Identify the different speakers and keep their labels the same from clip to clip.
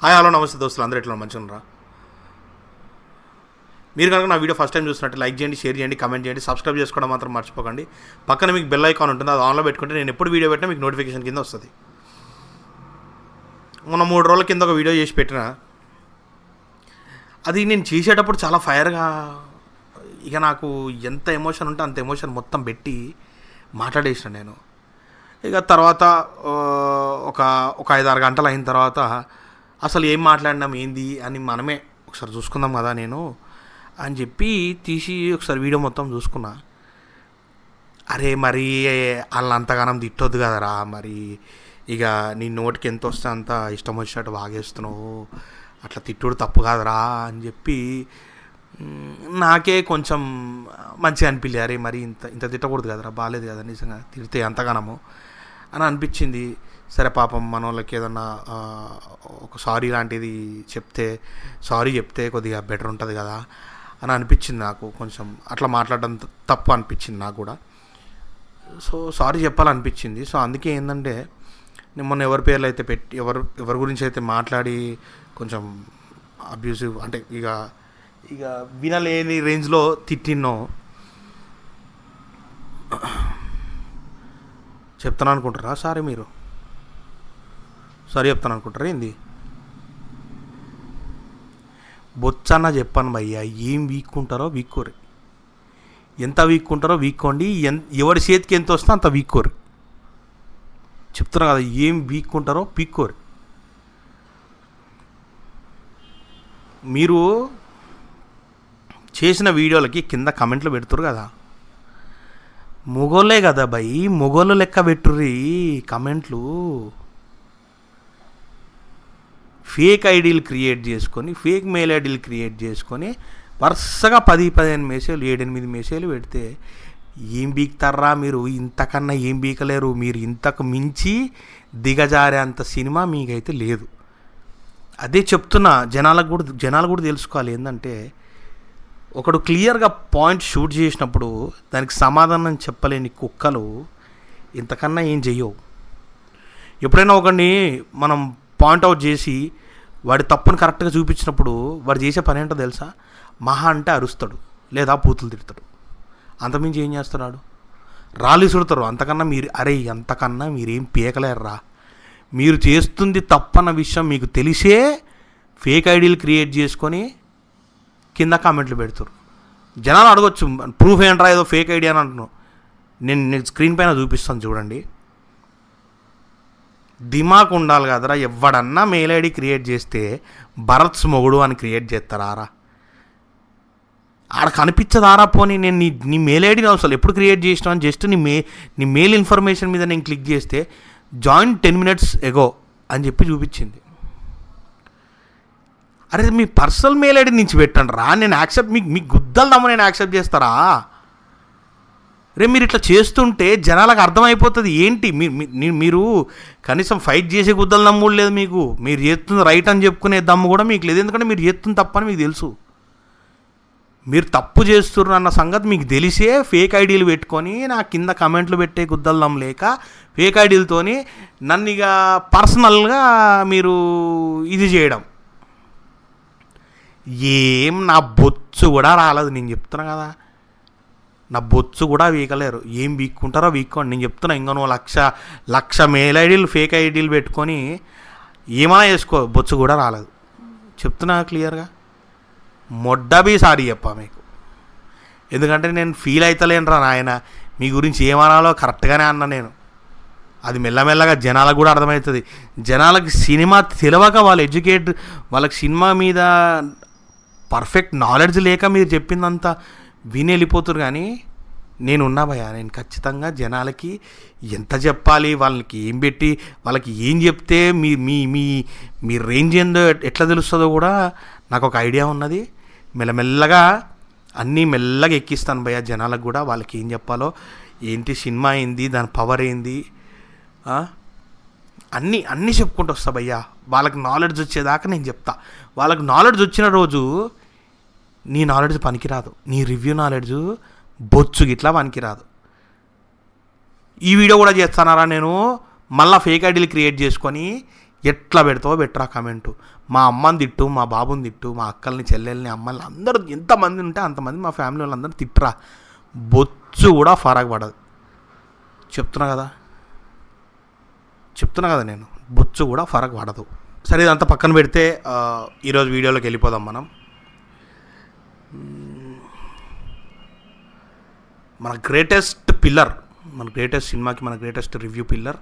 Speaker 1: Hi hello నమస్తే దోస్తులు, అందరూ ఎట్లా మంచిగా ఉన్నారా? మీరు కనుక నా వీడియో ఫస్ట్ టైం చూసినట్టు లైక్ చేయండి, షేర్ చేయండి, కమెంట్ చేయండి, సబ్స్క్రైబ్ చేసుకోవడం మాత్రం మర్చిపోకండి. పక్కన మీకు బెల్ ఐకాన్ ఉంటుంది, అది ఆన్లో పెట్టుకుంటే నేను ఎప్పుడు వీడియో పెట్టినా మీకు నోటిఫికేషన్ కింద వస్తుంది. మొన్న 3 రోజుల కింద ఒక వీడియో చేసి పెట్టిన, అది నేను చేసేటప్పుడు చాలా ఫైర్గా, ఇక నాకు ఎంత ఎమోషన్ ఉంటే అంత ఎమోషన్ మొత్తం పెట్టి మాట్లాడేసిన నేను. ఇక తర్వాత ఒక 5-6 గంటలు అయిన తర్వాత అసలు ఏం మాట్లాడినాం ఏంది అని మనమే ఒకసారి చూసుకుందాం కదా నేను అని చెప్పి తీసి ఒకసారి వీడియో మొత్తం చూసుకున్నా. అరే మరి వాళ్ళని అంతగానం తిట్టొద్దు కదరా, మరి ఇక నీ నోటికి ఎంత వస్తే అంత ఇష్టం వచ్చినట్టు వాగేస్తున్నావు, అట్లా తిట్టుడు తప్పు కాదురా అని చెప్పి నాకే కొంచెం మంచిగా అనిపించలే. అరే మరి ఇంత ఇంత తిట్టకూడదు కదరా, బాగాలేదు కదా నిజంగా తిడితే అంతగానము అని అనిపించింది. సరే పాపం మన వాళ్ళకి ఏదన్నా ఒక సారీ లాంటిది చెప్తే కొద్దిగా బెటర్ ఉంటుంది కదా అని అనిపించింది నాకు. కొంచెం అట్లా మాట్లాడడం తప్పు అనిపించింది నాకు కూడా. So sorry చెప్పాలనిపించింది. సో అందుకే ఏంటంటే నేను మొన్న ఎవరి పేర్లు అయితే పెట్టి ఎవరి గురించి అయితే మాట్లాడి కొంచెం అబ్యూసివ్ అంటే ఇక వినలేని రేంజ్లో తిట్టినో చెప్తాను అనుకుంటారా? సారీ మీరు సారీ చెప్తాను అనుకుంటారా ఏంది? బొచ్చన్న చెప్పాను భయ్యా, ఏం వీక్కుంటారో వీక్కోరు, ఎంత వీక్కుంటారో వీక్కోండి, ఎవరి చేతికి ఎంత వస్తుందో అంత వీక్కోరు. చెప్తున్నా కదా, ఏం వీక్కుంటారో పీక్కోరు. మీరు చేసిన వీడియోలకి కింద కమెంట్లు పెడుతురు కదా, మొగోళ్ళే కదా భయ్, మొగోళ్ళు లెక్క పెట్టుర్రి కమెంట్లు. ఫేక్ ఐడీలు క్రియేట్ చేసుకొని, ఫేక్ మెయిల్ ఐడీలు క్రియేట్ చేసుకొని వరుసగా 10-15 మెసేజ్లు 7-8 మెసేజ్లు పెడితే ఏం బీక్తారా మీరు? ఇంతకన్నా ఏం బీకలేరు మీరు. ఇంతకు మించి దిగజారే అంత సినిమా మీకైతే లేదు. అదే చెప్తున్నా, జనాలు కూడా తెలుసుకోవాలి. ఏంటంటే ఒకడు క్లియర్గా పాయింట్ షూట్ చేసినప్పుడు దానికి సమాధానం చెప్పలేని కుక్కలు ఇంతకన్నా ఏం చెయ్యవు. ఎప్పుడైనా ఒకడిని మనం పాయింట్అవుట్ చేసి వాడి తప్పును కరెక్ట్గా చూపించినప్పుడు వాడు చేసే పని ఏంటో తెలుసా? మహా అంటే అరుస్తాడు లేదా పూతులు తిడతాడు. అంతమించి ఏం చేస్తున్నాడు? రాళ్ళు సుడతారు. అంతకన్నా మీరేం పీకలేరురా. మీరు చేస్తుంది తప్పన్న విషయం మీకు తెలిసే ఫేక్ ఐడీలు క్రియేట్ చేసుకొని కింద కామెంట్లు పెడతారు. జనాలు అడగొచ్చు, ప్రూఫ్ ఏంట్రా ఏదో ఫేక్ ఐడి అని అంటున్నావు. నేను స్క్రీన్ పైన చూపిస్తాను చూడండి. దిమాక్ ఉండాలి కదరా. ఎవడన్నా మెయిల్ ఐడి క్రియేట్ చేస్తే భరత్ మొగుడు అని క్రియేట్ చేస్తారా? ఆడ కనిపించదారా? పోనీ నేను నీ మెయిల్ ఐడిని అసలు ఎప్పుడు క్రియేట్ చేసినా అని జస్ట్ నీ మెయిల్ ఇన్ఫర్మేషన్ మీద నేను క్లిక్ చేస్తే జాయిన్ 10 minutes ఎగో అని చెప్పి చూపించింది. అరే మీ పర్సనల్ మెయిల్ ఐడి నుంచి పెట్టండి రా, నేను యాక్సెప్ట్ మీకు గుద్దలదమ్మ నేను యాక్సెప్ట్ చేస్తారా? రే మీరు ఇట్లా చేస్తుంటే జనాలకు అర్థమైపోతుంది ఏంటి మీరు కనీసం ఫైట్ చేసే గుద్దల దమ్ము లేదు మీకు. మీరు చేస్తుంది రైట్ అని చెప్పుకునే దమ్ము కూడా మీకు లేదు. ఎందుకంటే మీరు చేస్తుంది తప్పని మీకు తెలుసు. మీరు తప్పు చేస్తున్నారు అన్న సంగతి మీకు తెలిసే ఫేక్ ఐడీలు పెట్టుకొని నా కింద కమెంట్లు పెట్టే గుద్దల దమ్ము లేక ఫేక్ ఐడీలతోని నన్ను ఇక పర్సనల్గా మీరు ఇది చేయడం. ఏం నా బొచ్చు కూడా రాలేదు. నేను చెప్తున్నా కదా, నా బొచ్చు కూడా వీకలేరు. ఏం వీక్కుంటారో వీక్కోండి. నేను చెప్తున్నా, ఇంకా నువ్వు లక్ష మెయిల్ ఐడీలు ఫేక్ ఐడీలు పెట్టుకొని ఏమైనా చేసుకో, బొచ్చు కూడా రాలేదు. చెప్తున్నా క్లియర్గా. మొడ్డబీ సారీ చెప్పా మీకు. ఎందుకంటే నేను ఫీల్ అవుతలేనురా నాయన, మీ గురించి ఏమనాలో కరెక్ట్గానే అన్నా నేను. అది మెల్లమెల్లగా జనాలకు కూడా అర్థమవుతుంది. జనాలకి సినిమా తెలియక వాళ్ళకి సినిమా మీద పర్ఫెక్ట్ నాలెడ్జ్ లేక మీరు చెప్పిందంతా విని వెళ్ళిపోతున్నారు. కానీ నేనున్నా భయ్యా, నేను ఖచ్చితంగా జనాలకి ఎంత చెప్పాలి, వాళ్ళకి ఏం పెట్టి వాళ్ళకి ఏం చెప్తే మీ రేంజ్ ఏందో ఎట్లా తెలుస్తుందో కూడా నాకు ఒక ఐడియా ఉన్నది. మెల్లమెల్లగా అన్నీ మెల్లగా ఎక్కిస్తాను భయ్యా జనాలకు కూడా. వాళ్ళకి ఏం చెప్పాలో, ఏంటి సినిమా ఏంది, దాని పవర్ ఏంది, అన్నీ చెప్పుకుంటూ వస్తా భయ్యా. వాళ్ళకి నాలెడ్జ్ వచ్చేదాకా నేను చెప్తా. వాళ్ళకి నాలెడ్జ్ వచ్చిన రోజు నీ నాలెడ్జ్ పనికిరాదు, నీ రివ్యూ నాలెడ్జ్ బొచ్చు గిట్లా పనికిరాదు. ఈ వీడియో కూడా చేస్తానారా నేను, మళ్ళీ ఫేక్ ఐడీలు క్రియేట్ చేసుకొని ఎట్లా పెడతావో బెటరా కమెంటు. మా అమ్మని తిట్టు, మా బాబుని తిట్టు, మా అక్కల్ని, చెల్లెల్ని, అమ్మల్ని అందరూ ఎంతమంది ఉంటే అంతమంది మా ఫ్యామిలీ వాళ్ళందరూ తిట్టరా, బొచ్చు కూడా ఫరక్ పడదు. చెప్తున్నా కదా నేను, బొచ్చు కూడా ఫరక్ పడదు. సరే, ఇదంతా పక్కన పెడితే ఈరోజు వీడియోలోకి వెళ్ళిపోదాం మనం. మన గ్రేటెస్ట్ సినిమాకి మన గ్రేటెస్ట్ రివ్యూ పిల్లర్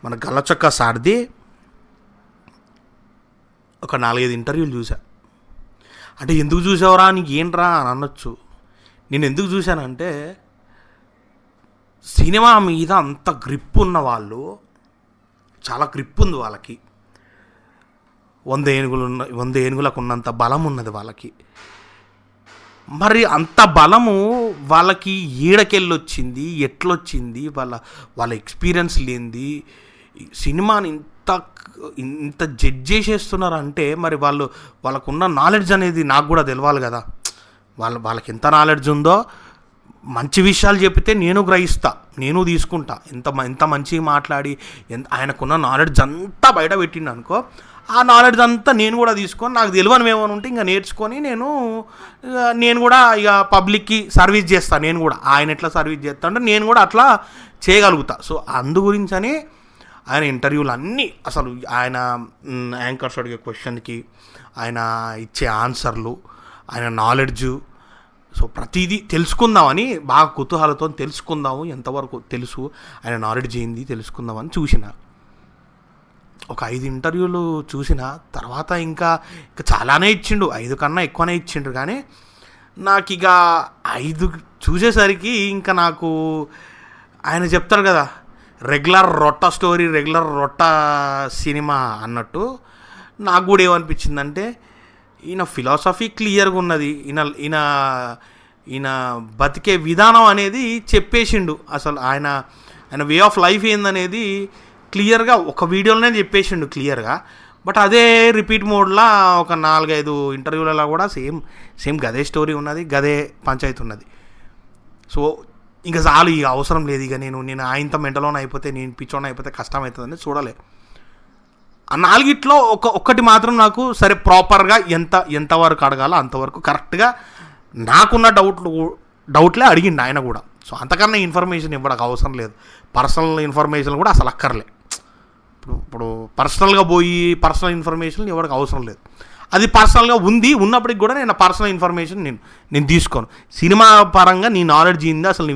Speaker 1: మన గల్లచొక్కా సార్ది ఒక 4-5 ఇంటర్వ్యూలు చూసా. అంటే ఎందుకు చూసావురా, నీకు ఏంట్రా అని అనొచ్చు. నేను ఎందుకు చూశానంటే, సినిమా మీద అంత గ్రిప్ ఉన్న వాళ్ళు, చాలా గ్రిప్ ఉంది వాళ్ళకి, 100 ఏనుగులకు ఉన్నంత బలం ఉన్నది వాళ్ళకి. మరి అంత బలము వాళ్ళకి ఈడకెళ్ళొచ్చింది, ఎట్లొచ్చింది, వాళ్ళ ఎక్స్పీరియన్స్ లేనిది సినిమాని ఇంత జడ్జ్ చేసేస్తున్నారంటే, మరి వాళ్ళకున్న నాలెడ్జ్ అనేది నాకు కూడా తెలవాలి కదా. వాళ్ళకి ఎంత నాలెడ్జ్ ఉందో, మంచి విషయాలు చెప్తే నేను గ్రహిస్తా, నేను తీసుకుంటా. ఎంత మంచిగా మాట్లాడి ఆయనకున్న నాలెడ్జ్ అంతా బయట పెట్టిండు అనుకో, ఆ నాలెడ్జ్ అంతా నేను కూడా తీసుకొని, నాకు తెలియని ఏమైనా ఉంటే ఇంకా నేర్చుకొని నేను కూడా ఇక పబ్లిక్కి సర్వీస్ చేస్తాను. నేను కూడా ఆయన ఎట్లా సర్వీస్ చేస్తా అంటే నేను కూడా అట్లా చేయగలుగుతా. సో అందు గురించని ఆయన ఇంటర్వ్యూలు అన్నీ, అసలు ఆయన యాంకర్స్ అడిగే క్వశ్చన్కి ఆయన ఇచ్చే ఆన్సర్లు, ఆయన నాలెడ్జు, సో ప్రతిదీ తెలుసుకుందామని బాగా కుతూహలతో తెలుసుకుందాము, ఎంతవరకు తెలుసు ఆయన నాలెడ్జ్ ఏంది తెలుసుకుందామని చూసిన. ఒక 5 ఇంటర్వ్యూలు చూసిన తర్వాత ఇంకా చాలానే ఇచ్చిండు, 5 కన్నా ఎక్కువనే ఇచ్చిండ్రు. కానీ నాకు ఇక 5 చూసేసరికి ఇంకా నాకు ఆయన చెప్తారు కదా, రెగ్యులర్ రొట్ట స్టోరీ, రెగ్యులర్ రొట్ట సినిమా అన్నట్టు నాకు కూడా ఏమనిపించిందంటే, ఈయన ఫిలాసఫీ క్లియర్గా ఉన్నది, ఈయన బతికే విధానం అనేది చెప్పేసిండు. అసలు ఆయన వే ఆఫ్ లైఫ్ ఏందనేది క్లియర్గా ఒక వీడియోలోనే చెప్పేసిండు క్లియర్గా. బట్ అదే రిపీట్ మోడ్లా ఒక 4-5 ఇంటర్వ్యూలలో కూడా సేమ్ గదే స్టోరీ ఉన్నది, గదే పంచాయతీ ఉన్నది. సో ఇంకా చాలు, ఇక అవసరం లేదు. ఇక నేను ఆయనతో మెంటలోనే అయిపోతే, నేను పిచ్చోనే అయిపోతే కష్టం అవుతుందని చూడలే. ఆ 4 ఒక్కటి మాత్రం నాకు సరే ప్రాపర్గా ఎంతవరకు అడగాలో అంతవరకు కరెక్ట్గా నాకున్న డౌట్లే అడిగిండు ఆయన కూడా. సో అంతకన్నా ఇన్ఫర్మేషన్ ఇవ్వడానికి అవసరం లేదు. పర్సనల్ ఇన్ఫర్మేషన్ కూడా అసలు అక్కర్లే. ఇప్పుడు పర్సనల్గా పోయి పర్సనల్ ఇన్ఫర్మేషన్ ఎవరికి అవసరం లేదు. అది పర్సనల్గా ఉన్నప్పటికి కూడా నేను పర్సనల్ ఇన్ఫర్మేషన్ నేను తీసుకోను. సినిమా పరంగా నీ నాలెడ్జ్ ఏంది, అసలు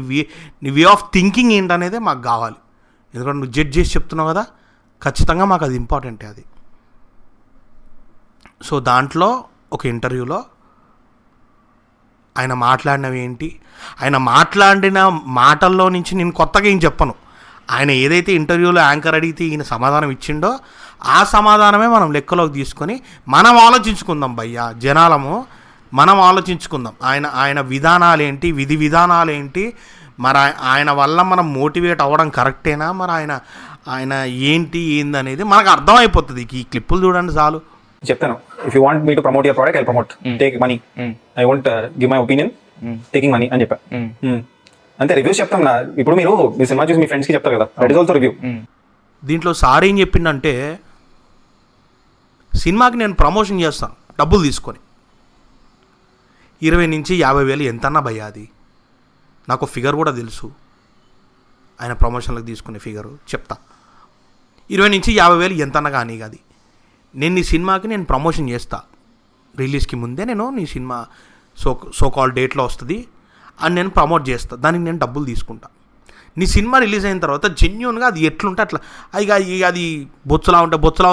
Speaker 1: నీ వే ఆఫ్ థింకింగ్ ఏంటనేదే మాకు కావాలి. ఎందుకంటే నువ్వు జడ్జ్ చేసి చెప్తున్నావు కదా, ఖచ్చితంగా మాకు అది ఇంపార్టెంటే అది. సో దాంట్లో ఒక ఇంటర్వ్యూలో ఆయన మాట్లాడినవి ఏంటి, ఆయన మాట్లాడిన మాటల్లో నుంచి నేను కొత్తగా ఏం చెప్పను. ఆయన ఏదైతే ఇంటర్వ్యూలో యాంకర్ అడిగితే ఈయన సమాధానం ఇచ్చిండో ఆ సమాధానమే మనం లెక్కలోకి తీసుకొని మనం ఆలోచించుకుందాం భయ్యా, జనాలము మనం ఆలోచించుకుందాం. ఆయన విధానాలేంటి, విధి విధానాలేంటి, మరి ఆయన వల్ల మనం మోటివేట్ అవ్వడం కరెక్టేనా, మరి ఆయన ఏందనేది మనకు అర్థమైపోతుంది. ఈ క్లిప్పులు చూడండి చాలు.
Speaker 2: చెప్తాను, if you want me to promote your product I promote, take money, I want give my opinion, taking money అని చెప్పా. అంతే, రివ్యూస్ చెప్తాం నా. ఇప్పుడు మీరు మీ సినిమా చూసి మీ ఫ్రెండ్స్కి చెప్తారు కదా, దట్ ఇస్ ఆల్సో రివ్యూ.
Speaker 1: దీంట్లో సార్ ఏం చెప్పిండంటే, సినిమాకి నేను ప్రమోషన్ చేస్తాను డబ్బులు తీసుకొని, 20,000-50,000 ఎంతన్నా భయ్యా, అది నాకు ఫిగర్ కూడా తెలుసు. ఆయన ప్రమోషన్లకు తీసుకునే ఫిగరు చెప్తా, 20,000-50,000 ఎంతన్నా కానీ అది నీ సినిమాకి నేను ప్రమోషన్ చేస్తా. రిలీజ్కి ముందే నీ సినిమా సో కాల్ డేట్లో వస్తుంది అని నేను ప్రమోట్ చేస్తా, దానికి నేను డబ్బులు తీసుకుంటా. నీ సినిమా రిలీజ్ అయిన తర్వాత జెన్యూన్గా అది ఎట్లుంటే అట్లా, ఇక అది బొచ్చులా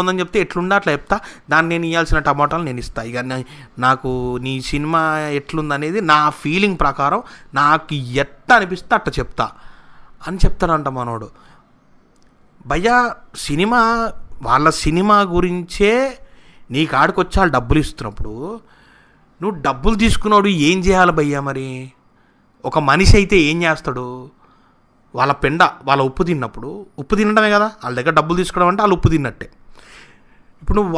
Speaker 1: ఉందని చెప్తే ఎట్లుంటే అట్లా చెప్తా, దాన్ని నేను ఇవ్వాల్సిన టమాటాలు నేను ఇస్తా. ఇక నాకు నీ సినిమా ఎట్లుందనేది నా ఫీలింగ్ ప్రకారం నాకు ఎట్లా అనిపిస్తే అట్లా చెప్తా అని చెప్తాడంట మనోడు. భయ్యా, వాళ్ళ సినిమా గురించే నీ కాడికి వచ్చి వాళ్ళు డబ్బులు ఇస్తున్నప్పుడు నువ్వు డబ్బులు తీసుకున్నాడు ఏం చేయాలి భయ్యా? మరి ఒక మనిషి అయితే ఏం చేస్తాడు? వాళ్ళ ఉప్పు తిన్నప్పుడు, ఉప్పు తినడమే కదా వాళ్ళ దగ్గర డబ్బులు తీసుకోవడం అంటే, వాళ్ళు ఉప్పు తిన్నట్టే. ఇప్పుడు నువ్వు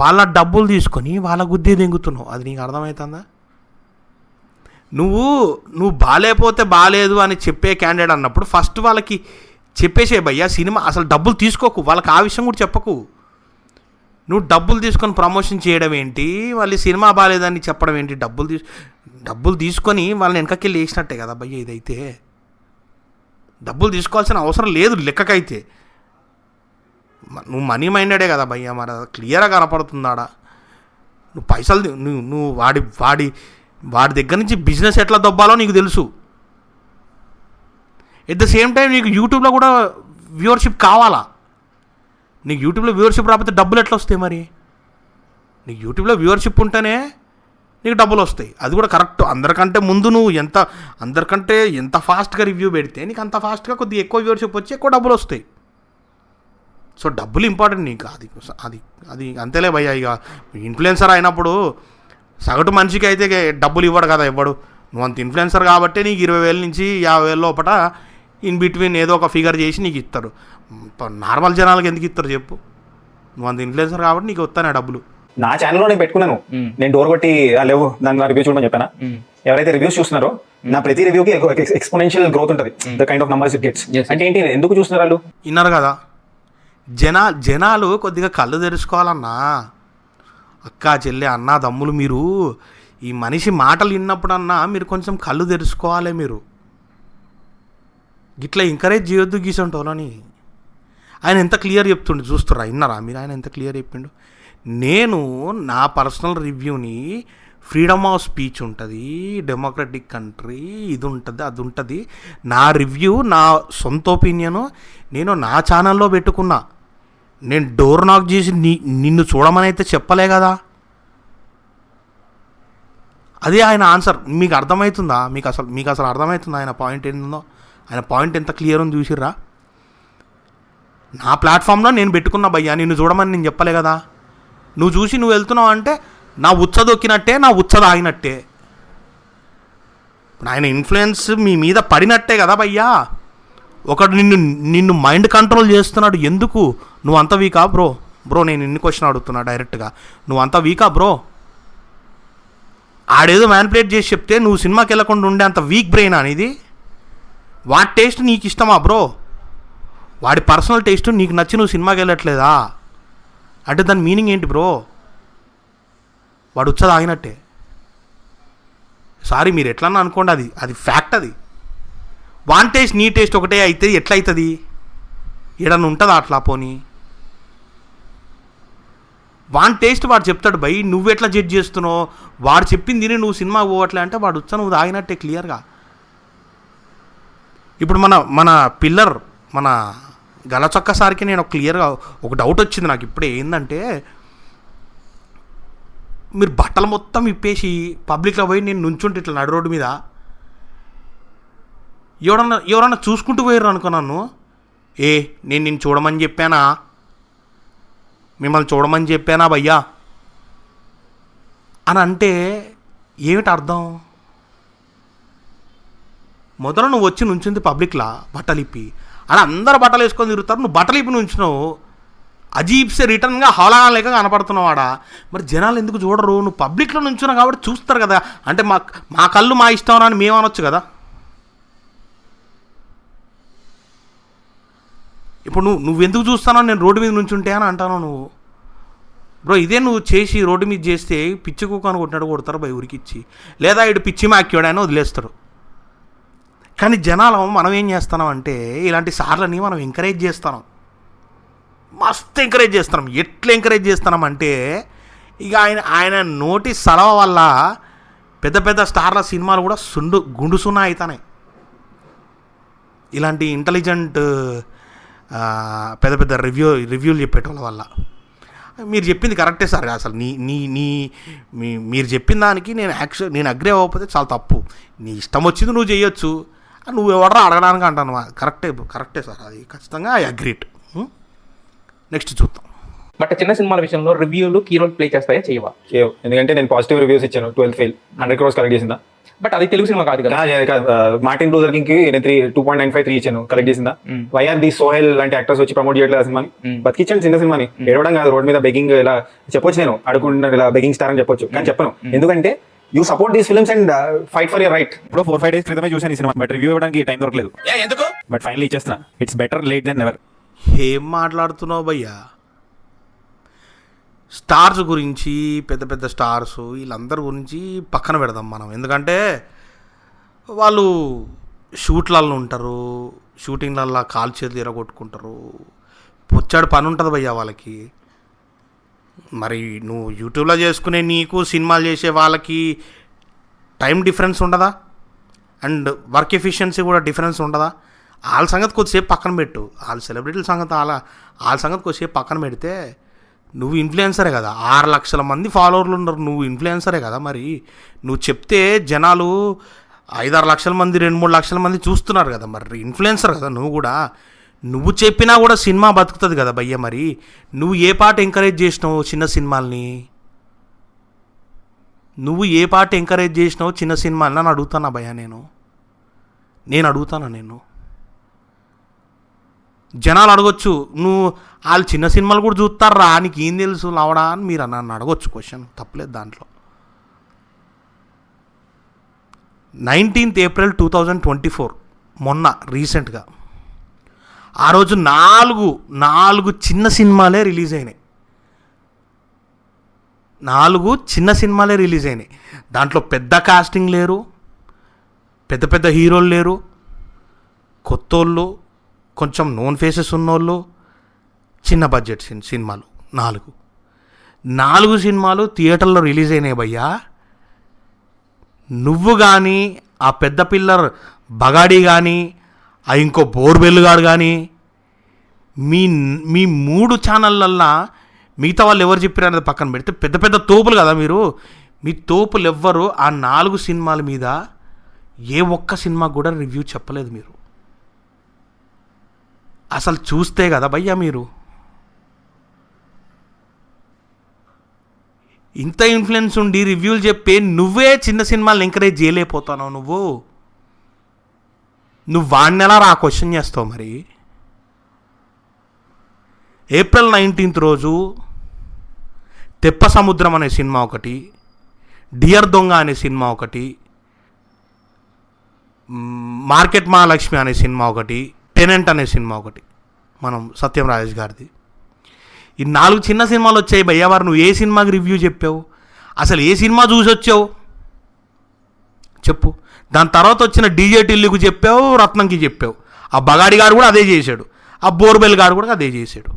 Speaker 1: వాళ్ళ డబ్బులు తీసుకొని వాళ్ళ గుద్దే దెంగుతున్నావు, అది నీకు అర్థమవుతుందా? నువ్వు బాగాలేకపోతే బాగాలేదు అని చెప్పే క్యాండిడేట్ అన్నప్పుడు ఫస్ట్ వాళ్ళకి చెప్పేసే భయ్యా సినిమా అసలు డబ్బులు తీసుకోకు, వాళ్ళకి ఆ విషయం కూడా చెప్పకు. నువ్వు డబ్బులు తీసుకొని ప్రమోషన్ చేయడం ఏంటి, వాళ్ళు సినిమా బాగాలేదని చెప్పడం ఏంటి? డబ్బులు తీసుకొని వాళ్ళని వెనకకెళ్ళి వేసినట్టే కదా భయ్య. ఇదైతే డబ్బులు తీసుకోవాల్సిన అవసరం లేదు లెక్కకైతే. నువ్వు మనీ మైండెడే కదా భయ్య, మరి అది క్లియర్గా కనపడుతుందాడా. నువ్వు పైసలు నువ్వు వాడి దగ్గర నుంచి బిజినెస్ ఎట్లా దొబ్బాలో నీకు తెలుసు. ఎట్ ద సేమ్ టైం నీకు యూట్యూబ్లో కూడా వ్యూవర్షిప్ కావాలా. నీకు యూట్యూబ్లో వ్యూవర్షిప్ రాకపోతే డబ్బులు ఎట్లా వస్తాయి మరి? నీకు యూట్యూబ్లో వ్యూవర్షిప్ ఉంటేనే నీకు డబ్బులు వస్తాయి. అది కూడా కరెక్ట్. అందరికంటే ముందు నువ్వు అందరికంటే ఎంత ఫాస్ట్గా రివ్యూ పెడితే నీకు అంత ఫాస్ట్గా కొద్దిగా ఎక్కువ వ్యూవర్షిప్ వచ్చి ఎక్కువ డబ్బులు వస్తాయి. సో డబ్బులు ఇంపార్టెంట్ నీకు. అది అంతేలే భయ్యా. ఇక ఇన్ఫ్లుయెన్సర్ అయినప్పుడు సగటు మనిషికి అయితే డబ్బులు ఇవ్వడు కదా ఇవ్వడు. నువ్వు అంత ఇన్ఫ్లుయెన్సర్ కాబట్టి నీకు 20,000 నుంచి 50,000 లోపల ఇన్ బిట్వీన్ ఏదో ఒక ఫిగర్ చేసి నీకు ఇస్తారు. నార్మల్ జనాలకు ఎందుకు ఇస్తారు చెప్పు? నువ్వు అంత ఇన్ఫ్లుయెన్సర్ కాబట్టి నీకు వస్తానే డబ్బులు.
Speaker 2: నా ఛానల్లో నేను పెట్టుకున్నాను, నేను డోర్ కొట్టి లేవు దాని రివ్యూ చూడమని చెప్పాను. ఎవరైతే రివ్యూస్ చూస్తున్నారో నా ప్రతి రివ్యూకి ఎక్స్పోనెన్షియల్ గ్రోత్ ఉంటుంది. The kind of numbers it gets. అంటే ఏంటి, ఎందుకు చూస్తున్నారు వాళ్ళు?
Speaker 1: విన్నారు కదా, జనాలు కొద్దిగా కళ్ళు తెరుచుకోవాలన్నా. అక్క చెల్లె అన్న తమ్ములు, మీరు ఈ మనిషి మాటలు విన్నప్పుడన్నా మీరు కొంచెం కళ్ళు తెరుచుకోవాలి. మీరు గిట్లా ఎంకరేజ్ చేయొద్దు గీసంటోలని. ఆయన ఎంత క్లియర్ చెప్తుండే చూస్తురా, విన్నారా మీరు? ఆయన ఎంత క్లియర్ చెప్పిండు. నేను నా పర్సనల్ రివ్యూని ఫ్రీడమ్ ఆఫ్ స్పీచ్ ఉంటుంది, డెమోక్రటిక్ కంట్రీ, ఇది ఉంటుంది అది ఉంటుంది. నా రివ్యూ నా సొంత ఒపీనియను నేను నా ఛానల్లో పెట్టుకున్నా. నేను డోర్ నాక్ చేసి నిన్ను చూడమని అయితే చెప్పలే కదా. అదే ఆయన ఆన్సర్. మీకు అర్థమవుతుందా? మీకు అసలు అర్థమవుతుందా ఆయన పాయింట్ ఏందో? ఆయన పాయింట్ ఎంత క్లియర్ ఉంది చూసిర్రా? నా ప్లాట్ఫామ్లో నేను పెట్టుకున్నా భయ్యా, నిన్ను చూడమని నేను చెప్పలే కదా. నువ్వు చూసి నువ్వు వెళ్తున్నావు అంటే నా ఉచ్చ దొక్కినట్టే, నా ఉచ్చ ఆగినట్టే. ఇప్పుడు ఆయన ఇన్ఫ్లుయెన్స్ మీ మీద పడినట్టే కదా భయ్యా. ఒకడు నిన్ను మైండ్ కంట్రోల్ చేస్తున్నాడు. ఎందుకు? నువ్వు అంత వీకా బ్రో నేను ఇన్ని క్వశ్చన్ అడుగుతున్నా డైరెక్ట్గా. నువ్వు అంత వీకా బ్రో? ఆడేదో మ్యానిపులేట్ చేసి చెప్తే నువ్వు సినిమాకి వెళ్ళకుండా ఉండే అంత వీక్ బ్రెయిన్ అనేది? వాడి టేస్ట్ నీకు ఇష్టమా బ్రో? వాడి పర్సనల్ టేస్ట్ నీకు నచ్చి నువ్వు సినిమాకి వెళ్ళట్లేదా అంటే దాని మీనింగ్ ఏంటి బ్రో? వాడు ఉచ్చది ఆగినట్టే. సారీ మీరు ఎట్లన్నా అనుకోండి, అది ఫ్యాక్ట్. అది వాన్ టేస్ట్ నీ టేస్ట్ ఒకటే అయితే ఎట్లయితుంది? ఏడన్నా ఉంటుందా అట్లా? పోనీ వాన్ టేస్ట్ వాడు చెప్తాడు భయ్, నువ్వు ఎట్లా జడ్జ్ చేస్తున్నావు? వాడు చెప్పింది నువ్వు సినిమా పోవట్లే అంటే వాడు ఉచ్చ నువ్వు ఆగినట్టే క్లియర్గా. ఇప్పుడు మన పిల్లర్ మన గలచొక్క సారికి నేను క్లియర్గా ఒక డౌట్ వచ్చింది నాకు ఇప్పుడే. ఏంటంటే మీరు బట్టలు మొత్తం ఇప్పేసి పబ్లిక్లో పోయి నేను నుంచుంటే ఇట్లా నడు రోడ్డు మీద ఎవరన్నా చూసుకుంటూ పోయారు అనుకున్నాను. నేను నిన్ను చూడమని చెప్పానా? మిమ్మల్ని చూడమని చెప్పానా భయ్యా అని అంటే ఏమిటి అర్థం? మొదలు నువ్వు వచ్చి నుంచింది పబ్లిక్లా బట్టలు ఇప్పి, అలా అందరు బట్టలు వేసుకొని తిరుగుతారు, నువ్వు బట్టలు ఇప్పి నుంచినావు. అజీబ్సే రిటర్న్గా హౌలా లేక కనపడుతున్నావు ఆడ. మరి జనాలు ఎందుకు చూడరు? నువ్వు పబ్లిక్లో నుంచున్నావు కాబట్టి చూస్తారు కదా. అంటే మా కళ్ళు మా ఇష్టం అని మేము అనొచ్చు కదా. ఇప్పుడు నువ్వెందుకు చూస్తానో నేను రోడ్డు మీద నుంచుంటే అని అంటాను నువ్వు. బ్రో ఇదే నువ్వు చేసి రోడ్డు మీద చేస్తే పిచ్చి కుక్కను కొట్టినట్టు కొడతారు భయ ఉరికిచ్చి, లేదా ఇటు పిచ్చి మాక్యాడు అని వదిలేస్తారు. కానీ జనాలు మనం ఏం చేస్తున్నాం అంటే ఇలాంటి సార్లని మనం ఎంకరేజ్ చేస్తున్నాం, మస్తు ఎంకరేజ్ చేస్తున్నాం. ఎట్లా ఎంకరేజ్ చేస్తున్నాం అంటే ఇక ఆయన నోటి సలవ వల్ల పెద్ద పెద్ద స్టార్ల సినిమాలు కూడా గుండు సున్నా అవుతున్నాయి. ఇలాంటి ఇంటెలిజెంట్ పెద్ద పెద్ద రివ్యూలు చెప్పేటోళ్ళ వల్ల. మీరు చెప్పింది కరెక్టే సార్. అసలు మీరు చెప్పిన దానికి నేను అగ్రీ అవ్వకపోతే చాలా తప్పు. నీ ఇష్టం వచ్చింది నువ్వు చేయొచ్చు, నువ్వు ఎవడరా అడగడానికి అంటాను. కరెక్టే సార్, అది ఖచ్చితంగా ఐ అగ్రీట్. నెక్స్ట్ చూద్దాం.
Speaker 3: బట్ చిన్న సినిమాల విషయంలో రివ్యూలు కీ రోల్ ప్లే చేస్తాయా? చేయవా?
Speaker 2: చేయవు. ఎందుకంటే నేను పాజిటివ్ రివ్యూస్ ఇచ్చాను. 12 ఫెయిల్ 100 crores కలెక్ట్ చేసిందా?
Speaker 3: బట్ అది తెలుగు సినిమా కాదు కదా.
Speaker 2: మార్టిన్ లూథర్ కింగ్ కి నేను 2.95 ఇచ్చాను, కలెక్ట్ చేసిందా? వైఆర్ ది సోహెల్ లాంటి యాక్టర్స్ వచ్చి ప్రమోట్ చేయట్లేదు ఆ సినిమాని. బతికించండి చిన్న సినిమాని. ఏడవడం కాదు, రోడ్ మీద బెగ్గింగ్ ఇలా చెప్పొచ్చు, నేను అడుగుంటున్నా ఇలా బెగ్గింగ్ స్టార్ అని చెప్పొచ్చు, కానీ చెప్పను. ఎందుకంటే you support these films and fight for your right. ఇప్పుడు 4-5 days క్రితమే చూసాను ఈ సినిమా, బట్ రివ్యూ ఇవ్వడానికి టైం దొరకలేదు. ఎందుకు? బట్ ఫైనల్లీ ఇచ్చేస్తున్నా. It's better late than never.
Speaker 1: ఏం మాట్లాడుతున్నావు భయ్యా? స్టార్స్ గురించి, పెద్ద పెద్ద స్టార్స్ వీళ్ళందరి గురించి పక్కన పెడదాం మనం. ఎందుకంటే వాళ్ళు షూట్లలో ఉంటారు, షూటింగ్లల్లో కాలు చేతులు ఎరగొట్టుకుంటారు, పొచ్చాడు పని ఉంటుంది భయ్యా వాళ్ళకి. మరి నువ్వు యూట్యూబ్లో చేసుకునే నీకు, సినిమాలు చేసే వాళ్ళకి టైం డిఫరెన్స్ ఉండదా? అండ్ వర్క్ ఎఫిషియన్సీ కూడా డిఫరెన్స్ ఉండదా? వాళ్ళ సంగతి కొద్దిసేపు పక్కన పెట్టు, వాళ్ళ సెలబ్రిటీల సంగతి వాళ్ళ సంగతి కొద్దిసేపు పక్కన పెడితే నువ్వు ఇన్ఫ్లుయెన్సరే కదా. 6 లక్షల మంది ఫాలోవర్లు ఉన్నారు, నువ్వు ఇన్ఫ్లుయెన్సరే కదా. మరి నువ్వు చెప్తే జనాలు 5-6 లక్షల మంది, 2-3 లక్షల మంది చూస్తున్నారు కదా. మరి ఇన్ఫ్లుయెన్సర్ కదా నువ్వు కూడా. నువ్వు చెప్పినా కూడా సినిమా బతుకుతుంది కదా భయ్య. మరి నువ్వు ఏ పాట ఎంకరేజ్ చేసినావు చిన్న సినిమాల్ని? నువ్వు ఏ పాట ఎంకరేజ్ చేసినావు చిన్న సినిమాలని అని అడుగుతానా భయ్య? నేను అడుగుతానా? జనాలు అడగొచ్చు, నువ్వు వాళ్ళు చిన్న సినిమాలు కూడా చూస్తారా, నీకు ఏం తెలుసు లావడా అని మీరు నన్ను అడగొచ్చు. క్వశ్చన్ తప్పలేదు దాంట్లో. 19th April 2024 మొన్న రీసెంట్గా ఆ రోజు 4 చిన్న సినిమాలే రిలీజ్ అయినాయి. 4 చిన్న సినిమాలే రిలీజ్ అయినాయి. దాంట్లో పెద్ద కాస్టింగ్ లేరు, పెద్ద పెద్ద హీరోలు లేరు, కొత్తోళ్ళు, కొంచెం నోన్ ఫేసెస్ ఉన్నోళ్ళు, చిన్న బడ్జెట్ సినిమాలు. 4 సినిమాలు థియేటర్లో రిలీజ్ అయినాయి భయ్యా. నువ్వు కానీ, ఆ పెద్ద పిల్లర్ బగాడి కానీ, ఆ ఇంకో బోర్బెల్లుగాడు కానీ, మీ 3 ఛానళ్ళల్లో మిగతా వాళ్ళు ఎవరు చెప్పారు అనేది పక్కన పెడితే పెద్ద పెద్ద తోపులు కదా మీరు. మీ తోపులు ఎవ్వరు ఆ 4 సినిమాల మీద ఏ ఒక్క సినిమా కూడా రివ్యూ చెప్పలేదు మీరు. అసలు చూస్తే కదా భయ్యా మీరు. ఇంత ఇన్ఫ్లుయెన్స్ ఉండి రివ్యూలు చెప్పి నువ్వే చిన్న సినిమాలను ఎంకరేజ్ చేయలేకపోతున్నావు. నువ్వు వాడిని ఎలా రా క్వశ్చన్ చేస్తావు? మరి April 19th రోజు తెప్ప సముద్రం అనే సినిమా ఒకటి, డియర్ దొంగ అనే సినిమా ఒకటి, మార్కెట్ మహాలక్ష్మి అనే సినిమా ఒకటి, టెనెంట్ అనే సినిమా ఒకటి, మనం సత్యం రాజేష్ గారిది. ఈ 4 చిన్న సినిమాలు వచ్చాయి భయ్యా. వారు నువ్వు ఏ సినిమాకి రివ్యూ చెప్పావు? అసలు ఏ సినిమా చూసి వచ్చావు చెప్పు. దాని తర్వాత వచ్చిన డీజే టిల్లుకు చెప్పావు, రత్నంకి చెప్పావు. ఆ బగాడి గారు కూడా అదే చేశాడు, ఆ బోర్బెల్ గారు కూడా అదే చేశాడు.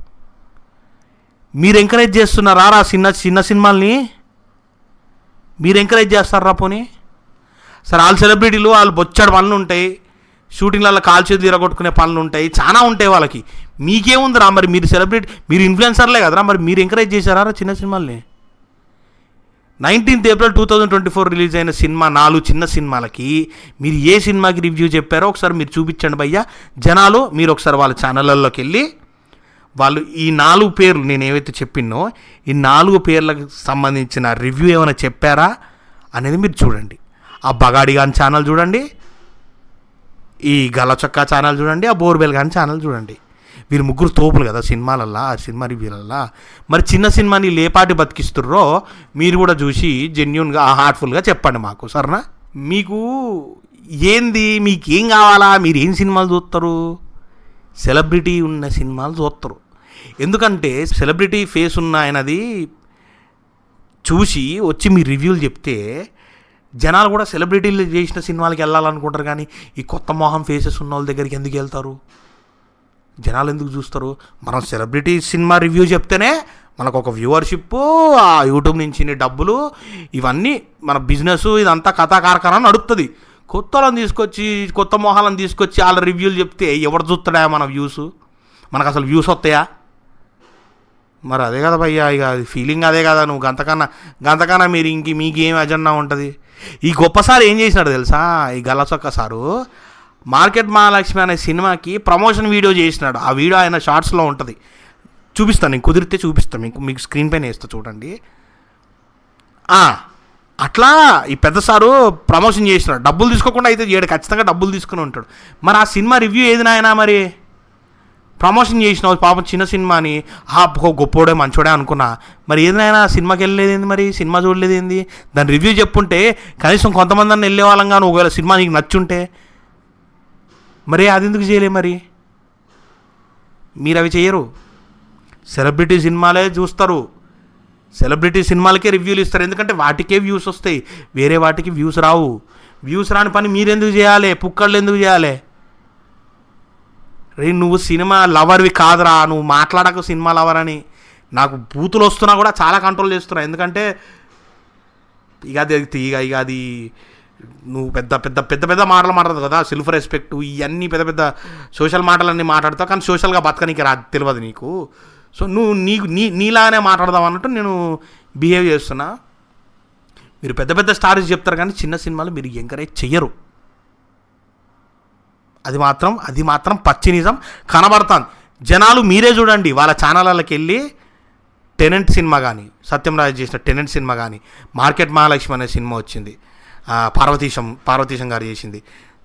Speaker 1: మీరు ఎంకరేజ్ చేస్తున్నారా రా చిన్న సినిమాల్ని? మీరు ఎంకరేజ్ చేస్తారా పోనీ? సరే, వాళ్ళ సెలబ్రిటీలు వాళ్ళు బొచ్చాడు పనులు ఉంటాయి, షూటింగ్లలో కాల్ చేతులు తిరగొట్టుకునే పనులు ఉంటాయి, చాలా ఉంటాయి వాళ్ళకి. మీకేముందిరా? మరి మీరు సెలబ్రిటీ, మీరు ఇన్ఫ్లుయెన్సర్లే కదరా. మరి మీరు ఎంకరేజ్ చేశారా చిన్న సినిమాల్ని? 19th April 2024 రిలీజ్ అయిన సినిమా 4 చిన్న సినిమాలకి మీరు ఏ సినిమాకి రివ్యూ చెప్పారో ఒకసారి మీరు చూపించండి భయ్యా. జనాలు మీరు ఒకసారి వాళ్ళ ఛానళ్ళల్లోకి వెళ్ళి వాళ్ళు ఈ 4 పేర్లు నేను ఏవైతే చెప్పినో ఈ 4 పేర్లకు సంబంధించిన రివ్యూ ఏమైనా చెప్పారా అనేది మీరు చూడండి. ఆ బగాడి గాని ఛానల్ చూడండి, ఈ గలచొక్కా ఛానల్ చూడండి, ఆ బోర్బెల్ గాని ఛానల్ చూడండి. వీరు 3 తోపులు కదా సినిమాలల్లా, ఆ సినిమా రివ్యూలల్లా. మరి చిన్న సినిమాని లేపాటి బతికిస్తుర్రో మీరు కూడా చూసి జెన్యూన్గా హార్ట్ఫుల్గా చెప్పండి మాకు, సరేనా? మీకు ఏంది, మీకేం కావాలా? మీరు ఏం సినిమాలు చూస్తారు? సెలబ్రిటీ ఉన్న సినిమాలు చూస్తారు. ఎందుకంటే సెలబ్రిటీ ఫేస్ ఉన్న ఆయనది చూసి వచ్చి మీ రివ్యూలు చెప్తే జనాలు కూడా సెలబ్రిటీలు చేసిన సినిమాలకి వెళ్ళాలనుకుంటారు. కానీ ఈ కొత్త మొహం ఫేసెస్ ఉన్న వాళ్ళ దగ్గరికి ఎందుకు వెళ్తారు? జనాలు ఎందుకు చూస్తారు? మనం సెలబ్రిటీ సినిమా రివ్యూ చెప్తేనే మనకు ఒక వ్యూవర్షిప్, ఆ యూట్యూబ్ నుంచి డబ్బులు, ఇవన్నీ మన బిజినెస్ ఇదంతా కథాకారకరం నడుపుతుంది. కొత్త వాళ్ళని తీసుకొచ్చి, కొత్త మొహాలను తీసుకొచ్చి వాళ్ళ రివ్యూలు చెప్తే ఎవరు చూస్తాడా? మన వ్యూస్, మనకు అసలు వ్యూస్ వస్తాయా? మరి అదే కదా భయ్యా, ఇక ఫీలింగ్ అదే కదా. నువ్వు గంతకన్నా మీరు మీకేం అజెండా ఉంటుంది? ఈ గొప్పసారి ఏం చేసినాడు తెలుసా? ఈ గల్లచొక్క సారు మార్కెట్ మహాలక్ష్మి అనే సినిమాకి ప్రమోషన్ వీడియో చేసినాడు. ఆ వీడియో ఆయన షార్ట్స్లో ఉంటుంది, చూపిస్తాను. నేను కుదిరితే చూపిస్తాను, మీకు స్క్రీన్ పైన వేస్తా చూడండి. అట్లా ఈ పెద్ద సారు ప్రమోషన్ చేసినాడు. డబ్బులు తీసుకోకుండా అయితే చేయడు, ఖచ్చితంగా డబ్బులు తీసుకుని ఉంటాడు. మరి ఆ సినిమా రివ్యూ ఏది నాయనా? మరి ప్రమోషన్ చేసినావు పాపం చిన్న సినిమాని, గొప్పోడే మంచోడే అనుకున్నా. మరి ఏదైనా సినిమాకి వెళ్ళలేదు ఏంది, మరి సినిమా చూడలేదు ఏంది, దాని రివ్యూ చెప్పుంటే కనీసం కొంతమంది అన్న వెళ్ళే వాళ్ళం కానీ, ఒకవేళ సినిమా నీకు నచ్చుంటే. మరి అది ఎందుకు చేయలే? మరి మీరు అవి చేయరు. సెలబ్రిటీ సినిమాలే చూస్తారు, సెలబ్రిటీ సినిమాలకే రివ్యూలు ఇస్తారు, ఎందుకంటే వాటికే వ్యూస్ వస్తాయి, వేరే వాటికి వ్యూస్ రావు. వ్యూస్ రాని పని మీరెందుకు చేయాలి, పుక్కళ్ళు ఎందుకు చేయాలి? రే నువ్వు సినిమా లవర్వి కాదురా, నువ్వు మాట్లాడకు సినిమా లవర్ అని. నాకు బూతులు వస్తున్నా కూడా చాలా కంట్రోల్ చేస్తున్నా, ఎందుకంటే ఇక అది నువ్వు పెద్ద పెద్ద పెద్ద పెద్ద మాటలు మాట్లాడదు కదా, సెల్ఫ్ రెస్పెక్ట్ ఇవన్నీ పెద్ద పెద్ద సోషల్ మాటలన్నీ మాట్లాడతావు, కానీ సోషల్గా బతకనికి తెలియదు నీకు. సో నువ్వు నీలానే మాట్లాడదాం అన్నట్టు నేను బిహేవ్ చేస్తున్నా. మీరు పెద్ద పెద్ద స్టార్స్ చెప్తారు కానీ చిన్న సినిమాలు మీరు ఎంకరేజ్ చెయ్యరు. అది మాత్రం పచ్చి నిజం కనబడుతుంది. జనాలు మీరే చూడండి, వాళ్ళ ఛానళ్ళకి వెళ్ళి టెనెంట్ సినిమా కానీ, సత్యంరాజు చేసిన టెనెంట్ సినిమా కానీ, మార్కెట్ మహాలక్ష్మి అనే సినిమా వచ్చింది, పార్వతీశం గారు చేసింది.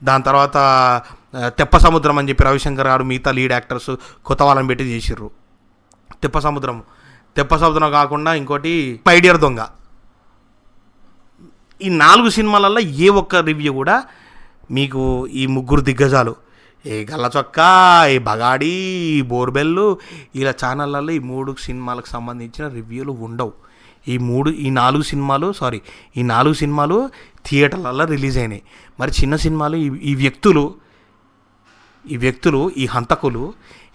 Speaker 1: దాని తర్వాత తెప్ప సముద్రం అని చెప్పి రవిశంకర్ గారు మిగతా లీడ్ యాక్టర్స్ కొత్త వాళ్ళని పెట్టి చేసిర్రు. తెప్ప సముద్రం కాకుండా ఇంకోటి ఐడియర్ దొంగ. ఈ 4 సినిమాలలో ఏ ఒక్క రివ్యూ కూడా మీకు ఈ 3 దిగ్గజాలు, ఏ గల్ల చొక్కా, ఏ బగాడి, బోర్బెల్లు, ఇలా ఛానళ్ళల్లో ఈ 3 సినిమాలకు సంబంధించిన రివ్యూలు ఉండవు. ఈ 4 సినిమాలు థియేటర్లలో రిలీజ్ అయినాయి. మరి చిన్న సినిమాలు ఈ వ్యక్తులు ఈ హంతకులు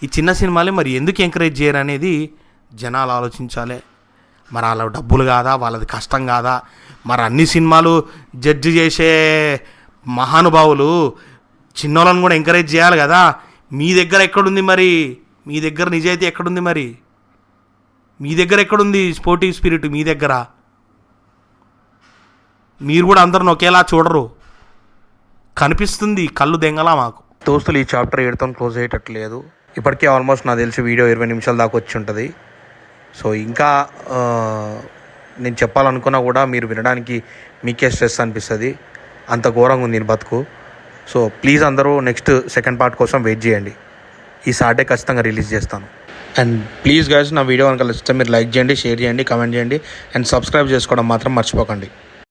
Speaker 1: ఈ చిన్న సినిమాలే మరి ఎందుకు ఎంకరేజ్ చేయరు అనేది జనాలు ఆలోచించాలి. మరి వాళ్ళ డబ్బులు కాదా, వాళ్ళది కష్టం కాదా? మరి అన్ని సినిమాలు జడ్జి చేసే మహానుభావులు చిన్నోళ్ళని కూడా ఎంకరేజ్ చేయాలి కదా. మీ దగ్గర ఎక్కడుంది మరి? మీ దగ్గర నిజాయితీ ఎక్కడుంది? మరి మీ దగ్గర ఎక్కడుంది స్పోర్టివ్ స్పిరిట్? మీ దగ్గర మీరు కూడా అందరిని ఒకేలా చూడరు, కనిపిస్తుంది కళ్ళు దెంగలా మాకు. దోస్తులు, ఈ చాప్టర్ 8తో క్లోజ్ అయ్యేటట్లేదు. ఇప్పటికే ఆల్మోస్ట్ నాకు తెలిసి వీడియో 20 నిమిషాల దాకా వచ్చి ఉంటుంది. సో ఇంకా నేను చెప్పాలనుకున్నా కూడా మీరు వినడానికి మీకే స్ట్రెస్ అనిపిస్తుంది, అంత ఘోరంగా ఉంది నేను బతుకు. సో ప్లీజ్ అందరూ నెక్స్ట్ సెకండ్ పార్ట్ కోసం వెయిట్ చేయండి. ఈ సాటర్డే ఖచ్చితంగా రిలీజ్ చేస్తాను. అండ్ ప్లీజ్ గైస్, నా వీడియో కనుక నచ్చితే మీరు లైక్ చేయండి, షేర్ చేయండి, కామెంట్ చేయండి, అండ్ సబ్స్క్రైబ్ చేసుకోవడం మాత్రం మర్చిపోకండి.